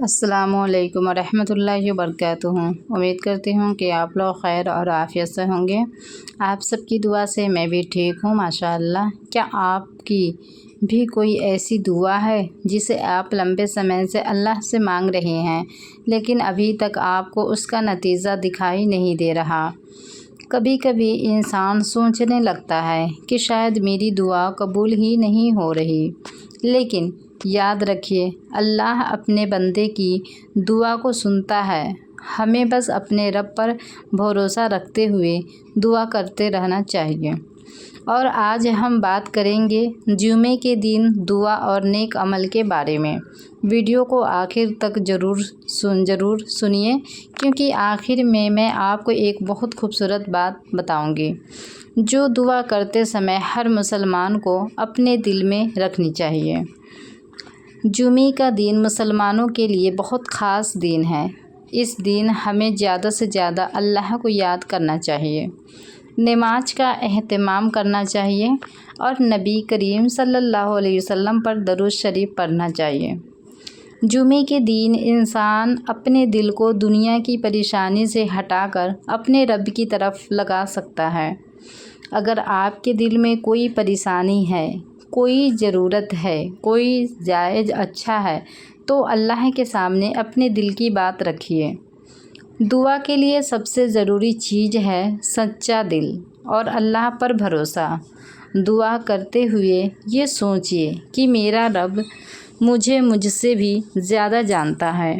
السلام علیکم ورحمۃ اللہ وبرکاتہ۔ امید کرتی ہوں کہ آپ لوگ خیر اور عافیت سے ہوں گے۔ آپ سب کی دعا سے میں بھی ٹھیک ہوں ماشاء اللہ۔ کیا آپ کی بھی کوئی ایسی دعا ہے جسے آپ لمبے سمے سے اللہ سے مانگ رہے ہیں لیکن ابھی تک آپ کو اس کا نتیجہ دکھائی نہیں دے رہا؟ کبھی کبھی انسان سوچنے لگتا ہے کہ شاید میری دعا قبول ہی نہیں ہو رہی، لیکن یاد رکھیے اللہ اپنے بندے کی دعا کو سنتا ہے۔ ہمیں بس اپنے رب پر بھروسہ رکھتے ہوئے دعا کرتے رہنا چاہیے۔ اور آج ہم بات کریں گے جمعے کے دن دعا اور نیک عمل کے بارے میں۔ ویڈیو کو آخر تک ضرور سنیے، کیونکہ آخر میں آپ کو ایک بہت خوبصورت بات بتاؤں گی جو دعا کرتے سمے ہر مسلمان کو اپنے دل میں رکھنی چاہیے۔ جمعے کا دن مسلمانوں کے لیے بہت خاص دن ہے۔ اس دن ہمیں زیادہ سے زیادہ اللہ کو یاد کرنا چاہیے، نماز کا اہتمام کرنا چاہیے اور نبی کریم صلی اللہ علیہ وسلم پر درود شریف پڑھنا چاہیے۔ جمعے کے دن انسان اپنے دل کو دنیا کی پریشانی سے ہٹا کر اپنے رب کی طرف لگا سکتا ہے۔ اگر آپ کے دل میں کوئی پریشانی ہے، کوئی ضرورت ہے، کوئی جائز اچھا ہے تو اللہ کے سامنے اپنے دل کی بات رکھیے۔ دعا کے لیے سب سے ضروری چیز ہے سچا دل اور اللہ پر بھروسہ۔ دعا کرتے ہوئے یہ سوچیے کہ میرا رب مجھ سے بھی زیادہ جانتا ہے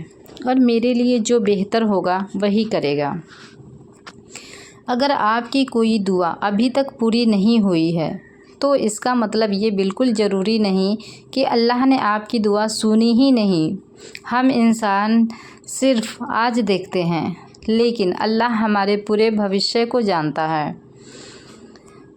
اور میرے لیے جو بہتر ہوگا وہی کرے گا۔ اگر آپ کی کوئی دعا ابھی تک پوری نہیں ہوئی ہے تو اس کا مطلب یہ بالکل ضروری نہیں کہ اللہ نے آپ کی دعا سنی ہی نہیں۔ ہم انسان صرف آج دیکھتے ہیں، لیکن اللہ ہمارے پورے بھوشیہ کو جانتا ہے۔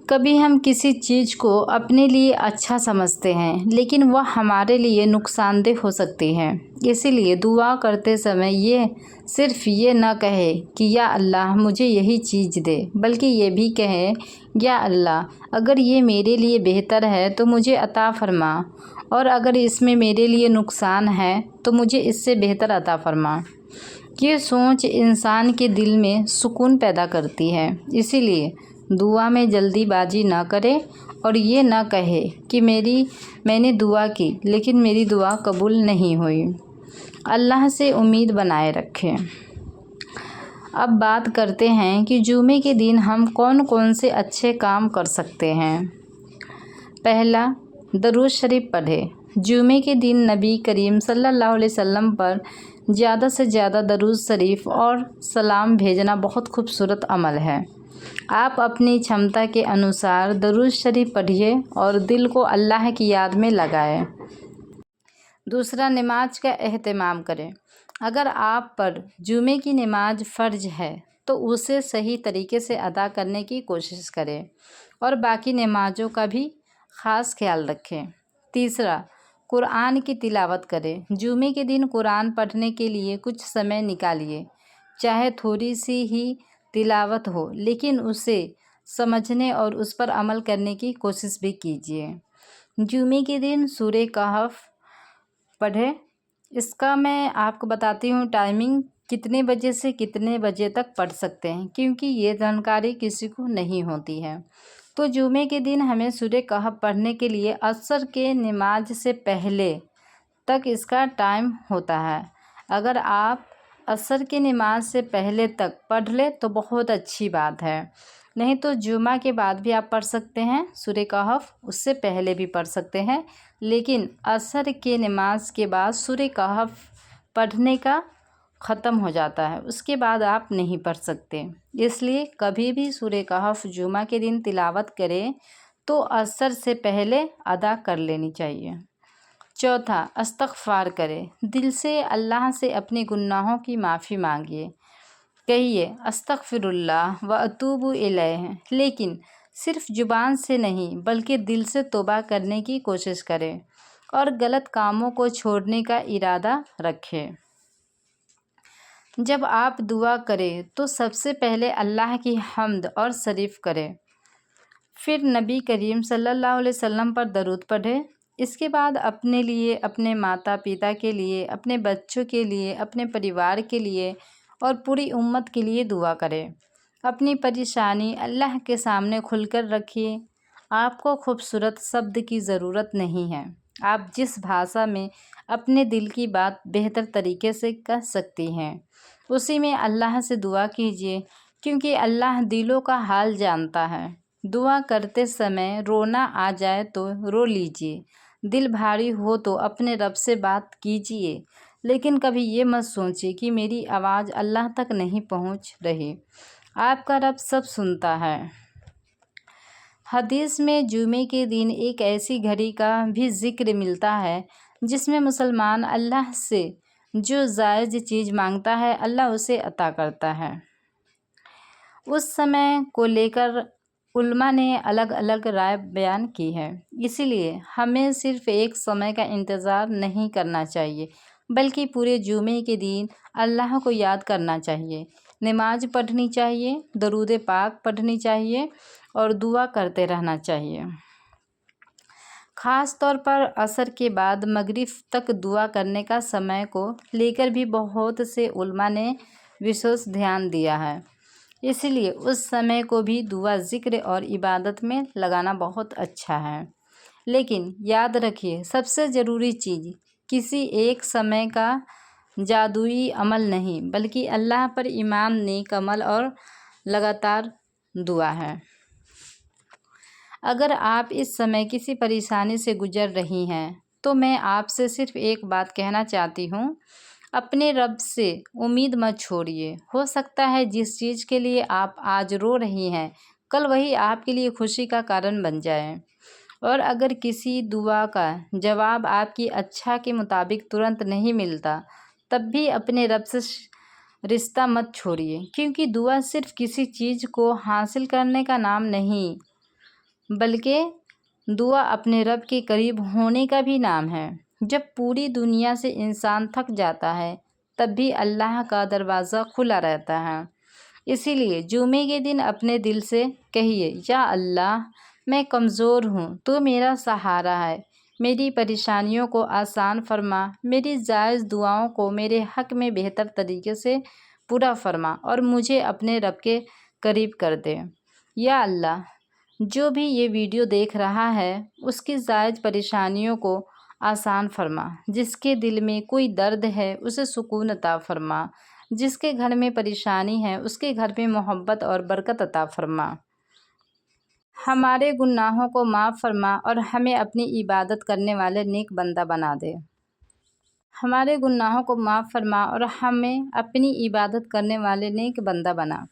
کبھی ہم کسی چیز کو اپنے لیے اچھا سمجھتے ہیں لیکن وہ ہمارے لیے نقصان دہ ہو سکتی ہے۔ اسی لیے دعا کرتے سمے صرف یہ نہ کہے کہ یا اللہ مجھے یہی چیز دے، بلکہ یہ بھی کہے یا اللہ اگر یہ میرے لیے بہتر ہے تو مجھے عطا فرما، اور اگر اس میں میرے لیے نقصان ہے تو مجھے اس سے بہتر عطا فرما۔ یہ سوچ انسان کے دل میں سکون پیدا کرتی ہے۔ اسی لیے دعا میں جلدی بازی نہ کرے اور یہ نہ کہے کہ میں نے دعا کی لیکن میری دعا قبول نہیں ہوئی۔ اللہ سے امید بنائے رکھیں۔ اب بات کرتے ہیں کہ جمعے کے دن ہم کون سے اچھے کام کر سکتے ہیں۔ پہلا، درود شریف پڑھیں۔ جمعے کے دن نبی کریم صلی اللہ علیہ وسلم پر زیادہ سے زیادہ درود شریف اور سلام بھیجنا بہت خوبصورت عمل ہے۔ آپ اپنی چھمتا کے انوسار درود شریف پڑھیے اور دل کو اللہ کی یاد میں لگائیں۔ دوسرا، نماز کا اہتمام کریں۔ اگر آپ پر جمعے کی نماز فرض ہے تو اسے صحیح طریقے سے ادا کرنے کی کوشش کریں اور باقی نمازوں کا بھی خاص خیال رکھیں۔ تیسرا، قرآن کی تلاوت کریں۔ جمعے کے دن قرآن پڑھنے کے لیے کچھ سمے نکالیے، چاہے تھوڑی سی ہی تلاوت ہو، لیکن اسے سمجھنے اور اس پر عمل کرنے کی کوشش بھی کیجیے۔ جمعے کے دن سورہ کہف پڑھیں۔ اس کا میں آپ کو بتاتی ہوں ٹائمنگ، کتنے بجے سے کتنے بجے تک پڑھ سکتے ہیں، کیونکہ یہ جانکاری کسی کو نہیں ہوتی ہے۔ تو جمعے کے دن ہمیں سورہ کہف پڑھنے کے لیے عصر کے نماز سے پہلے تک اس کا ٹائم ہوتا ہے۔ اگر آپ عصر کی نماز سے پہلے تک پڑھ لیں تو بہت اچھی بات ہے، نہیں تو جمعہ کے بعد بھی آپ پڑھ سکتے ہیں سورہ کہف، اس سے پہلے بھی پڑھ سکتے ہیں، لیکن عصر کی نماز کے بعد سورہ کہف پڑھنے کا ختم ہو جاتا ہے، اس کے بعد آپ نہیں پڑھ سکتے۔ اس لیے کبھی بھی سورہ کہف جمعہ کے دن تلاوت کریں تو عصر سے پہلے ادا کر لینی چاہیے۔ چوتھا، استغفار کریں۔ دل سے اللہ سے اپنے گناہوں کی معافی مانگیے، کہیے استغفر اللہ و اتوب الیہ، لیکن صرف زبان سے نہیں بلکہ دل سے توبہ کرنے کی کوشش کریں اور غلط کاموں کو چھوڑنے کا ارادہ رکھیں۔ جب آپ دعا کریں تو سب سے پہلے اللہ کی حمد اور تعریف کریں، پھر نبی کریم صلی اللہ علیہ وسلم پر درود پڑھیں اس کے بعد اپنے لیے، اپنے ماتا پتا کے لیے، اپنے بچوں کے لیے، اپنے پریوار کے لیے اور پوری امت کے لیے دعا کرے۔ اپنی پریشانی اللہ کے سامنے کھل کر رکھیے۔ آپ کو خوبصورت شبد کی ضرورت نہیں ہے۔ آپ جس بھاشا میں اپنے دل کی بات بہتر طریقے سے کہہ سکتی ہیں، اسی میں اللہ سے دعا کیجیے، کیونکہ اللہ دلوں کا حال جانتا ہے۔ دعا کرتے سمے رونا آ جائے تو رو لیجیے، دل بھاری ہو تو اپنے رب سے بات کیجیے، لیکن کبھی یہ مت سوچیے کہ میری آواز اللہ تک نہیں پہنچ رہی۔ آپ کا رب سب سنتا ہے۔ حدیث میں جمعے کے دن ایک ایسی گھڑی کا بھی ذکر ملتا ہے جس میں مسلمان اللہ سے جو جائز چیز مانگتا ہے اللہ اسے عطا کرتا ہے۔ اس سمے کو لے کر علماء نے الگ الگ رائے بیان کی ہے، اسی لیے ہمیں صرف ایک سمے کا انتظار نہیں کرنا چاہیے بلکہ پورے جمعے کے دن اللہ کو یاد کرنا چاہیے، نماز پڑھنی چاہیے، درود پاک پڑھنی چاہیے اور دعا کرتے رہنا چاہیے۔ خاص طور پر عصر کے بعد مغرب تک دعا کرنے کا سمے کو لے کر بھی بہت سے علماء نے وشیش دھیان دیا ہے، اس لیے اس سمے کو بھی دعا، ذکر اور عبادت میں لگانا بہت اچھا ہے۔ لیکن یاد رکھیے، سب سے ضروری چیز کسی ایک سمے کا جادوئی عمل نہیں بلکہ اللہ پر ایمان، نیک عمل اور لگاتار دعا ہے۔ اگر آپ اس سمے کسی پریشانی سے گزر رہی ہیں تو میں آپ سے صرف ایک بات کہنا چاہتی ہوں، اپنے رب سے امید مت چھوڑیے۔ ہو سکتا ہے جس چیز کے لیے آپ آج رو رہی ہیں کل وہی آپ کے لیے خوشی کا کارن بن جائے، اور اگر کسی دعا کا جواب آپ کی اچھا کے مطابق ترنت نہیں ملتا تب بھی اپنے رب سے رشتہ مت چھوڑیے، کیونکہ دعا صرف کسی چیز کو حاصل کرنے کا نام نہیں بلکہ دعا اپنے رب کے قریب ہونے کا بھی نام ہے۔ جب پوری دنیا سے انسان تھک جاتا ہے تب بھی اللہ کا دروازہ کھلا رہتا ہے۔ اسی لیے جمعے کے دن اپنے دل سے کہیے، یا اللہ، میں کمزور ہوں، تو میرا سہارا ہے، میری پریشانیوں کو آسان فرما، میری جائز دعاؤں کو میرے حق میں بہتر طریقے سے پورا فرما اور مجھے اپنے رب کے قریب کر دے۔ یا اللہ، جو بھی یہ ویڈیو دیکھ رہا ہے اس کی جائز پریشانیوں کو آسان فرما، جس کے دل میں کوئی درد ہے اسے سکون عطا فرما، جس کے گھر میں پریشانی ہے اس کے گھر میں محبت اور برکت عطا فرما، ہمارے گناہوں کو معاف فرما اور ہمیں اپنی عبادت کرنے والے نیک بندہ بنا دے۔ ہمارے گناہوں کو معاف فرما اور ہمیں اپنی عبادت کرنے والے نیک بندہ بنا،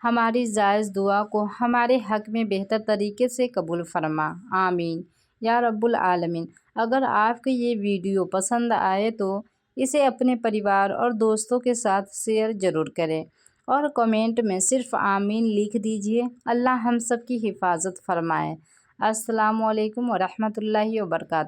ہماری جائز دعا کو ہمارے حق میں بہتر طریقے سے قبول فرما، آمین یا رب العالمین۔ اگر آپ کو یہ ویڈیو پسند آئے تو اسے اپنے پریوار اور دوستوں کے ساتھ شیئر ضرور کریں اور کمنٹ میں صرف آمین لکھ دیجیے۔ اللہ ہم سب کی حفاظت فرمائے۔ السلام علیکم ورحمۃ اللہ وبرکاتہ۔